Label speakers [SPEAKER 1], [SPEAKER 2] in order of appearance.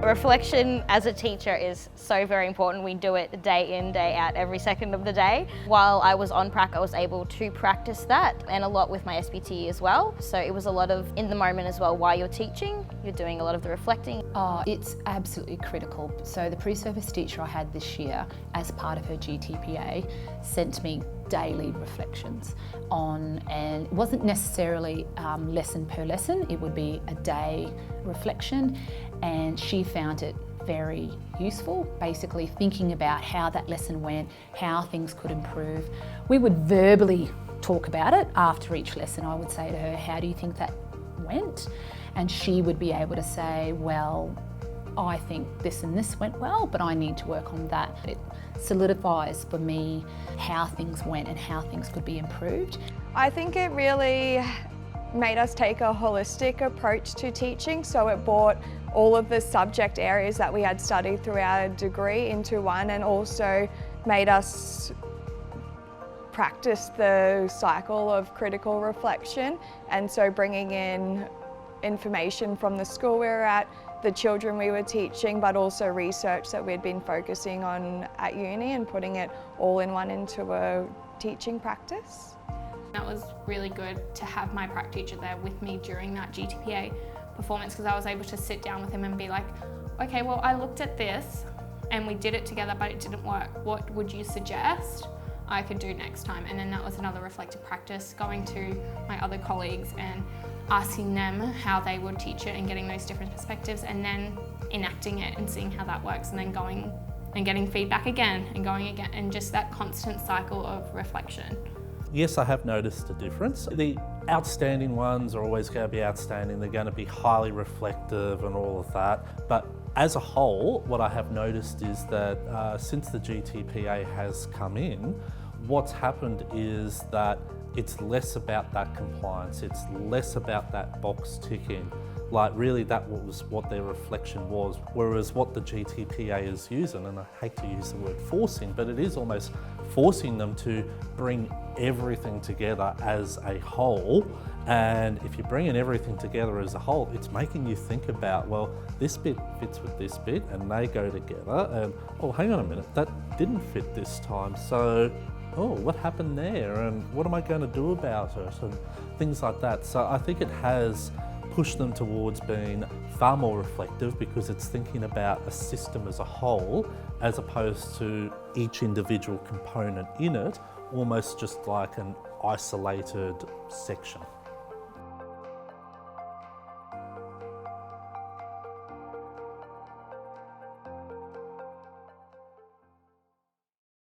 [SPEAKER 1] Reflection as a teacher is so very important. We do it day in, day out, every second of the day. While I was on prac, I was able to practice that and a lot with my SPT as well. So it was a lot of in the moment as well. While you're teaching, you're doing a lot of the reflecting.
[SPEAKER 2] Oh, it's absolutely critical. So the pre-service teacher I had this year, as part of her GTPA, sent me daily reflections on, and it wasn't necessarily lesson per lesson, it would be a day reflection, and she found it very useful, basically thinking about how that lesson went, how things could improve. We would verbally talk about it after each lesson. I would say to her, how do you think that went? And she would be able to say, well, I think this and this went well, but I need to work on that. It solidifies for me how things went and how things could be improved.
[SPEAKER 3] I think it really made us take a holistic approach to teaching, so it brought all of the subject areas that we had studied through our degree into one, and also made us practice the cycle of critical reflection, and so bringing in information from the school we were at, the children we were teaching, but also research that we'd been focusing on at uni, and putting it all in one into a teaching practice.
[SPEAKER 4] That was really good to have my prac teacher there with me during that GTPA performance, because I was able to sit down with him and be like, okay, well, I looked at this and we did it together, but it didn't work. What would you suggest I could do next time? And then that was another reflective practice, going to my other colleagues and asking them how they would teach it and getting those different perspectives, and then enacting it and seeing how that works, and then going and getting feedback again and going again, and just that constant cycle of reflection.
[SPEAKER 5] Yes, I have noticed a difference. The outstanding ones are always going to be outstanding. They're going to be highly reflective and all of that. But as a whole, what I have noticed is that since the GTPA has come in, what's happened is that it's less about that compliance, it's less about that box ticking. Like really that was what their reflection was, whereas what the GTPA is using, and I hate to use the word forcing, but it is almost forcing them to bring everything together as a whole. And if you're bringing everything together as a whole, it's making you think about, well, this bit fits with this bit and they go together, and oh, hang on a minute, that didn't fit this time, so oh, what happened there, and what am I going to do about it, and things like that. So I think it has pushed them towards being far more reflective, because it's thinking about a system as a whole as opposed to each individual component in it, almost just like an isolated section.